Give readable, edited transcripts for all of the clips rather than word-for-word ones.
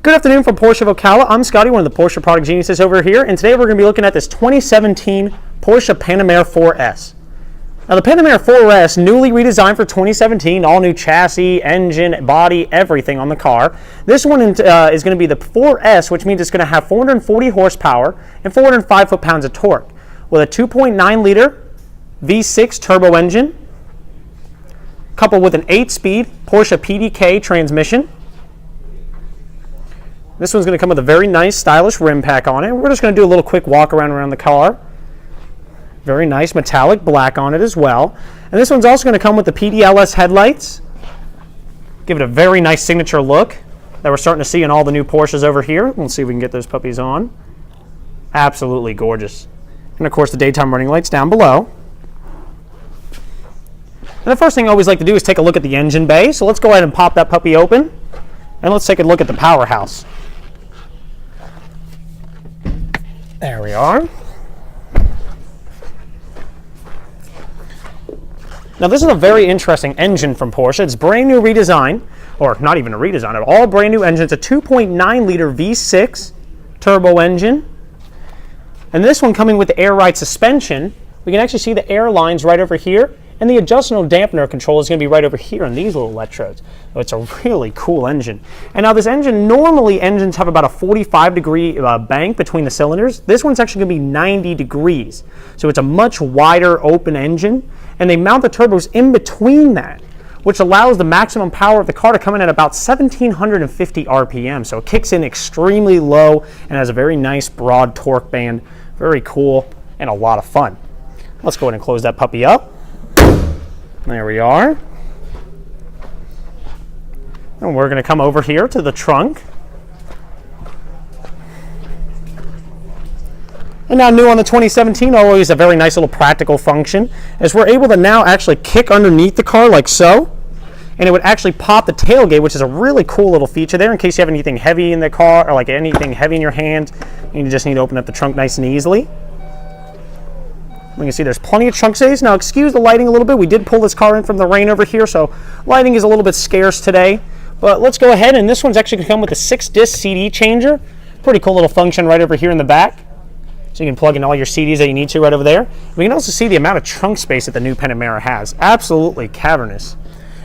Good afternoon from Porsche Ocala. I'm Scotty, one of the Porsche product geniuses over here, and today we're going to be looking at this 2017 Porsche Panamera 4S. Now the Panamera 4S, newly redesigned for 2017, all new chassis, engine, body, everything on the car. This one is going to be the 4S, which means it's going to have 440 horsepower and 405 foot-pounds of torque, with a 2.9 liter V6 turbo engine, coupled with an 8-speed Porsche PDK transmission. This one's going to come with a very nice, stylish rim pack on it. We're just going to do a little quick walk around the car. Very nice metallic black on it as well. And this one's also going to come with the PDLS headlights. Give it a very nice signature look that we're starting to see in all the new Porsches over here. We'll see if we can get those puppies on. Absolutely gorgeous. And of course the daytime running lights down below. And the first thing I always like to do is take a look at the engine bay. So let's go ahead and pop that puppy open. And let's take a look at the powerhouse. There we are. Now this is a very interesting engine from Porsche. It's brand new redesign, or not even a redesign, all brand new engine. It's a 2.9 liter V6 turbo engine. And this one coming with the air ride suspension. We can actually see the air lines right over here. And the adjustable dampener control is going to be right over here on these little electrodes. So it's a really cool engine. And now this engine, normally engines have about a 45-degree bank between the cylinders. This one's actually going to be 90 degrees. So it's a much wider open engine. And they mount the turbos in between that, which allows the maximum power of the car to come in at about 1,750 RPM. So it kicks in extremely low and has a very nice broad torque band. Very cool and a lot of fun. Let's go ahead and close that puppy up. There we are. And we're going to come over here to the trunk. And now new on the 2017, always a very nice little practical function, is we're able to now actually kick underneath the car like so. And it would actually pop the tailgate, which is a really cool little feature there in case you have anything heavy in the car or like anything heavy in your hand. You just need to open up the trunk nice and easily. We can see there's plenty of trunk space. Now, excuse the lighting a little bit. We did pull this car in from the rain over here, so lighting is a little bit scarce today. But let's go ahead, and this one's actually going to come with a 6-disc CD changer. Pretty cool little function right over here in the back. So you can plug in all your CDs that you need to right over there. We can also see the amount of trunk space that the new Panamera has. Absolutely cavernous.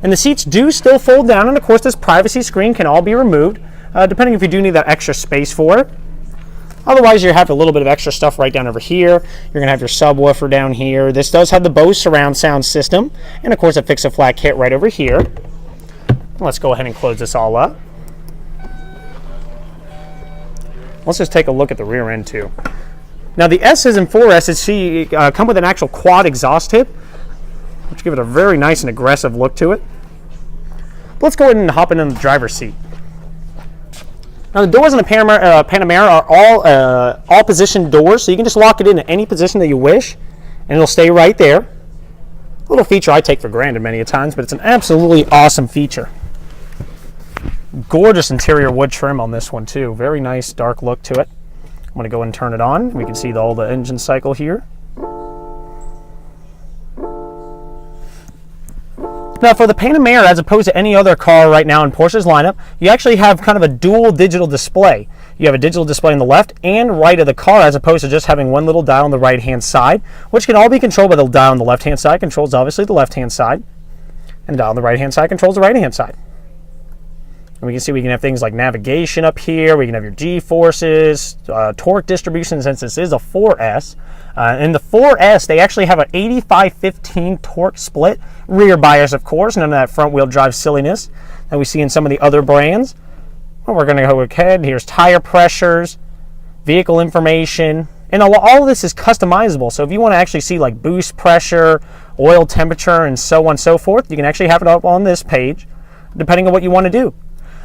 And the seats do still fold down, and of course this privacy screen can all be removed, depending if you do need that extra space for it. Otherwise, you have a little bit of extra stuff right down over here. You're going to have your subwoofer down here. This does have the Bose surround sound system. And of course, a fix-a-flat kit right over here. Let's go ahead and close this all up. Let's just take a look at the rear end too. Now the S's and 4S's come with an actual quad exhaust tip, which give it a very nice and aggressive look to it. But let's go ahead and hop in the driver's seat. Now the doors in the Panamera are all position doors, so you can just lock it in any position that you wish, and it'll stay right there. A little feature I take for granted many a times, but it's an absolutely awesome feature. Gorgeous interior wood trim on this one too. Very nice dark look to it. I'm going to go and turn it on. We can see all the engine cycle here. Now for the Panamera, as opposed to any other car right now in Porsche's lineup, you actually have kind of a dual digital display. You have a digital display on the left and right of the car, as opposed to just having one little dial on the right-hand side, which can all be controlled by the dial on the left-hand side. Controls obviously the left-hand side, and the dial on the right-hand side controls the right-hand side. And we can see we can have things like navigation up here. We can have your G-forces, torque distribution, since this is a 4S. In the 4S, they actually have an 85-15 torque split. Rear bias, of course, none of that front-wheel drive silliness that we see in some of the other brands. Well, we're going to go ahead. Here's tire pressures, vehicle information, and all of this is customizable. So if you want to actually see like boost pressure, oil temperature, and so on and so forth, you can actually have it up on this page, depending on what you want to do.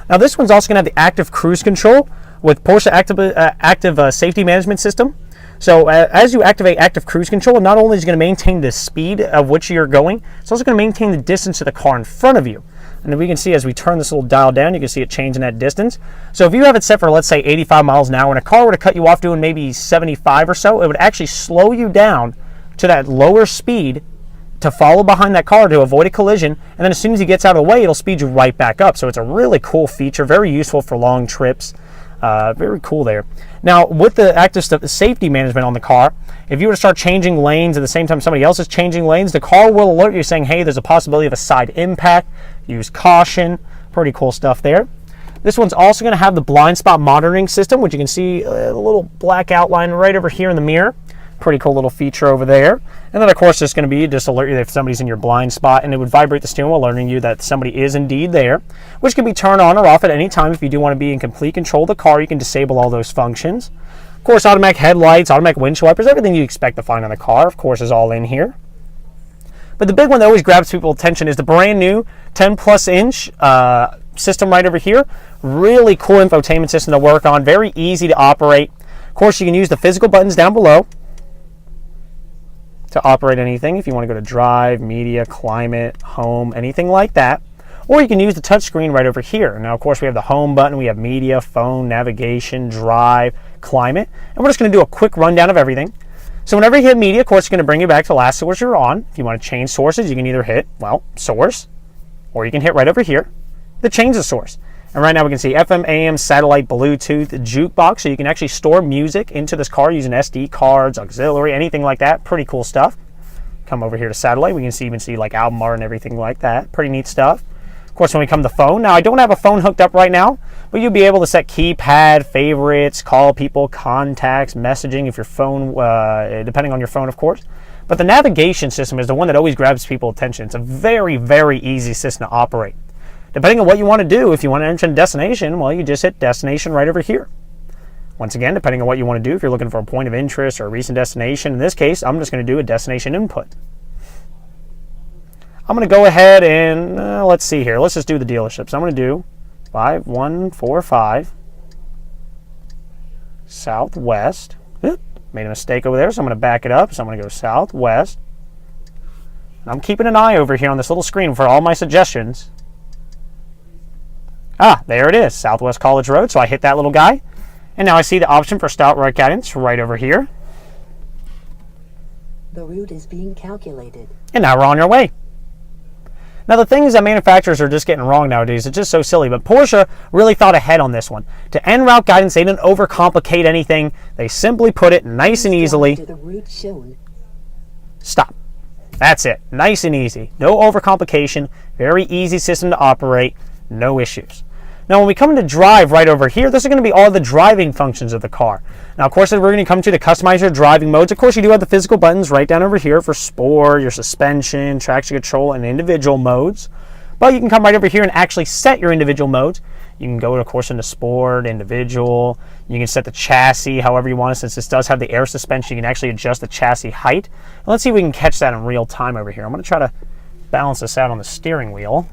Now this one's also going to have the active cruise control with Porsche active safety management system. So as you activate active cruise control, not only is it going to maintain the speed of which you're going, it's also going to maintain the distance to the car in front of you. And we can see as we turn this little dial down, you can see it changing that distance. So if you have it set for, let's say, 85 miles an hour, and a car were to cut you off doing maybe 75 or so, it would actually slow you down to that lower speed to follow behind that car to avoid a collision, and then as soon as he gets out of the way, it'll speed you right back up. So it's a really cool feature, very useful for long trips. Very cool there. Now, with the active safety management on the car, if you were to start changing lanes at the same time somebody else is changing lanes, the car will alert you saying, hey, there's a possibility of a side impact. Use caution. Pretty cool stuff there. This one's also going to have the blind spot monitoring system, which you can see a little black outline right over here in the mirror. Pretty cool little feature over there. And then, of course, it's going to be just alert you if somebody's in your blind spot, and it would vibrate the steering wheel, alerting you that somebody is indeed there, which can be turned on or off at any time. If you do want to be in complete control of the car, you can disable all those functions. Of course, automatic headlights, automatic windshield wipers, everything you expect to find on a car, of course, is all in here. But the big one that always grabs people's attention is the brand new 10+ inch system right over here. Really cool infotainment system to work on, very easy to operate. Of course, you can use the physical buttons down below to operate anything if you want to go to drive, media, climate, home, anything like that. Or you can use the touch screen right over here. Now, of course, we have the home button, we have media, phone, navigation, drive, climate, and we're just going to do a quick rundown of everything. So whenever you hit media, of course, it's going to bring you back to the last source you're on. If you want to change sources, you can either hit, well, source, or you can hit right over here to change the source. And right now we can see FM, AM, satellite, Bluetooth, jukebox, so you can actually store music into this car using SD cards, auxiliary, anything like that. Pretty cool stuff. Come over here to satellite. We can even see like album art and everything like that. Pretty neat stuff. Of course, when we come to phone, now I don't have a phone hooked up right now, but you'll be able to set keypad, favorites, call people, contacts, messaging if your phone, depending on your phone, of course. But the navigation system is the one that always grabs people's attention. It's a very, very easy system to operate. Depending on what you want to do, if you want to enter a destination, well, you just hit destination right over here. Once again, depending on what you want to do, if you're looking for a point of interest or a recent destination, in this case, I'm just going to do a destination input. I'm going to go ahead and, let's see here. Let's just do the dealerships. I'm going to do 5145 Southwest. Oop, made a mistake over there, so I'm going to back it up. So I'm going to go Southwest. And I'm keeping an eye over here on this little screen for all my suggestions. Ah, there it is, Southwest College Road. So I hit that little guy. And now I see the option for start route guidance right over here. The route is being calculated. And now we're on our way. Now the things that manufacturers are just getting wrong nowadays, it's just so silly, but Porsche really thought ahead on this one. To end route guidance, they didn't overcomplicate anything. They simply put it nice and easily. To the route shown. Stop. That's it. Nice and easy. No overcomplication. Very easy system to operate. No issues. Now when we come to drive right over here, this is going to be all the driving functions of the car. Now of course we're going to come to the customize your driving modes. Of course you do have the physical buttons right down over here for sport, your suspension, traction control, and individual modes. But you can come right over here and actually set your individual modes. You can go of course into sport, individual. You can set the chassis however you want. Since this does have the air suspension, you can actually adjust the chassis height. And let's see if we can catch that in real time over here. I'm going to try to balance this out on the steering wheel.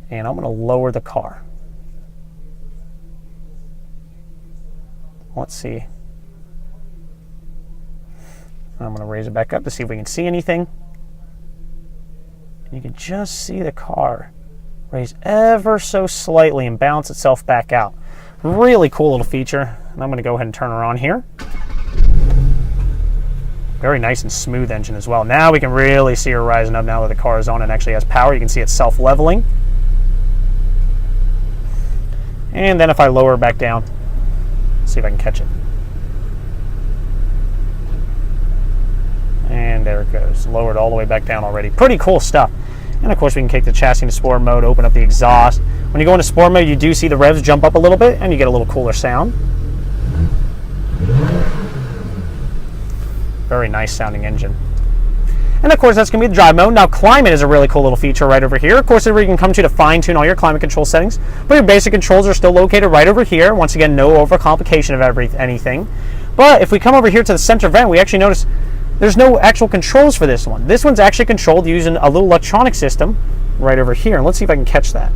And I'm going to lower the car. Let's see. I'm going to raise it back up to see if we can see anything. You can just see the car raise ever so slightly and balance itself back out. Really cool little feature. And I'm going to go ahead and turn her on here. Very nice and smooth engine as well. Now we can really see her rising up now that the car is on and actually has power. You can see it self-leveling. And then if I lower her back down, see if I can catch it. And there it goes. Lowered all the way back down already. Pretty cool stuff. And of course we can kick the chassis into sport mode, open up the exhaust. When you go into sport mode, you do see the revs jump up a little bit and you get a little cooler sound. Very nice sounding engine. And of course that's going to be the drive mode. Now climate is a really cool little feature right over here. Of course you can come to fine tune all your climate control settings, but your basic controls are still located right over here. Once again, no overcomplication of anything. But if we come over here to the center vent, we actually notice there's no actual controls for this one. This one's actually controlled using a little electronic system right over here. And let's see if I can catch that.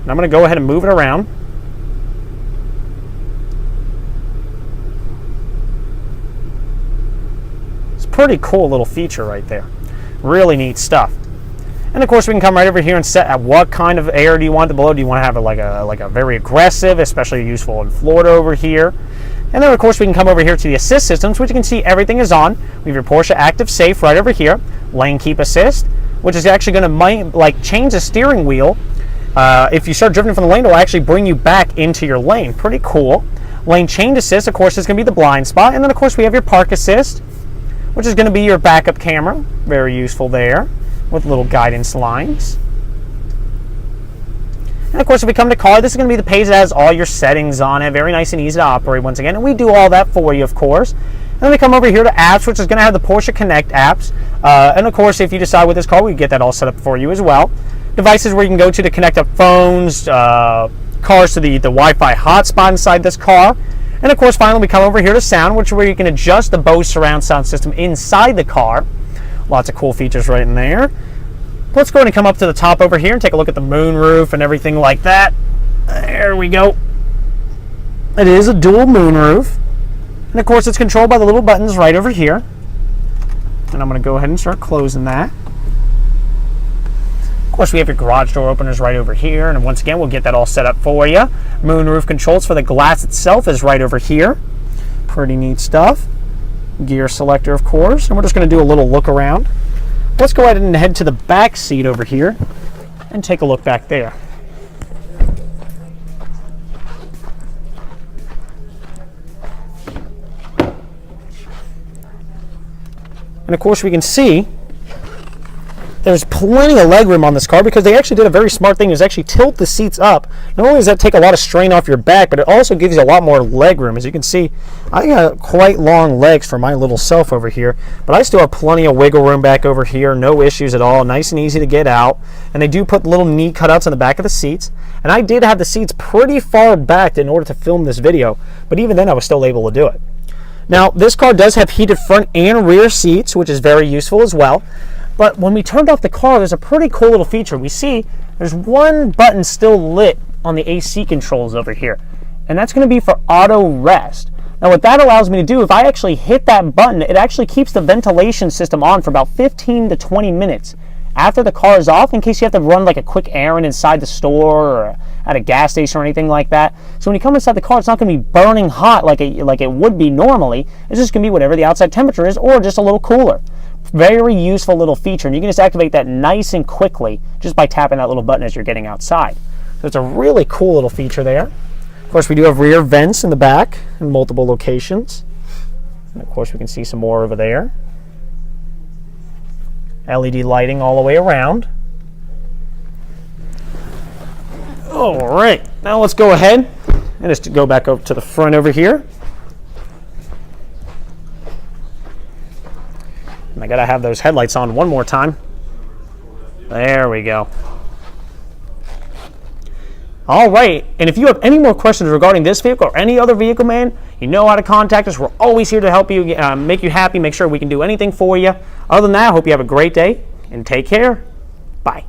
And I'm going to go ahead and move it around. Pretty cool little feature right there. Really neat stuff. And of course we can come right over here and set at what kind of air do you want to blow. Do you want to have it like a very aggressive, especially useful in Florida over here. And then of course we can come over here to the assist systems, which you can see everything is on. We have your Porsche Active Safe right over here. Lane Keep Assist, which is actually going to change the steering wheel If you start drifting from the lane, it'll actually bring you back into your lane. Pretty cool. Lane change assist, of course, is going to be the blind spot. And then, of course, we have your park assist, which is going to be your backup camera. Very useful there with little guidance lines. And, of course, if we come to car, this is going to be the page that has all your settings on it. Very nice and easy to operate once again. And we do all that for you, of course. And then we come over here to apps, which is going to have the Porsche Connect apps. And, of course, if you decide with this car, we get that all set up for you as well. Devices where you can go to connect up phones, cars to the Wi-Fi hotspot inside this car. And of course, finally, we come over here to sound, which is where you can adjust the Bose surround sound system inside the car. Lots of cool features right in there. Let's go ahead and come up to the top over here and take a look at the moonroof and everything like that. There we go. It is a dual moonroof. And of course, it's controlled by the little buttons right over here. And I'm going to go ahead and start closing that. Of course, we have your garage door openers right over here, and once again, we'll get that all set up for you. Moonroof controls for the glass itself is right over here. Pretty neat stuff. Gear selector, of course, and we're just going to do a little look around. Let's go ahead and head to the back seat over here and take a look back there. And of course, we can see there's plenty of legroom on this car because they actually did a very smart thing, is actually tilt the seats up. Not only does that take a lot of strain off your back, but it also gives you a lot more legroom. As you can see, I got quite long legs for my little self over here, but I still have plenty of wiggle room back over here. No issues at all. Nice and easy to get out. And they do put little knee cutouts on the back of the seats. And I did have the seats pretty far back in order to film this video, but even then I was still able to do it. Now, this car does have heated front and rear seats, which is very useful as well. But when we turned off the car, there's a pretty cool little feature. We see there's one button still lit on the AC controls over here, and that's going to be for auto rest. Now, what that allows me to do, if I actually hit that button, it actually keeps the ventilation system on for about 15 to 20 minutes after the car is off, in case you have to run like a quick errand inside the store or at a gas station or anything like that. So when you come inside the car, it's not going to be burning hot like it would be normally. It's just going to be whatever the outside temperature is, or just a little cooler. Very useful little feature, and you can just activate that nice and quickly just by tapping that little button as you're getting outside. So it's a really cool little feature there. Of course, we do have rear vents in the back in multiple locations. And of course, we can see some more over there. LED lighting all the way around. All right, now let's go ahead and just go back up to the front over here. And I gotta have those headlights on one more time. There we go. All right, and if you have any more questions regarding this vehicle or any other vehicle, man, you know how to contact us. We're always here to help you, make you happy, make sure we can do anything for you. Other than that, I hope you have a great day, and take care. Bye.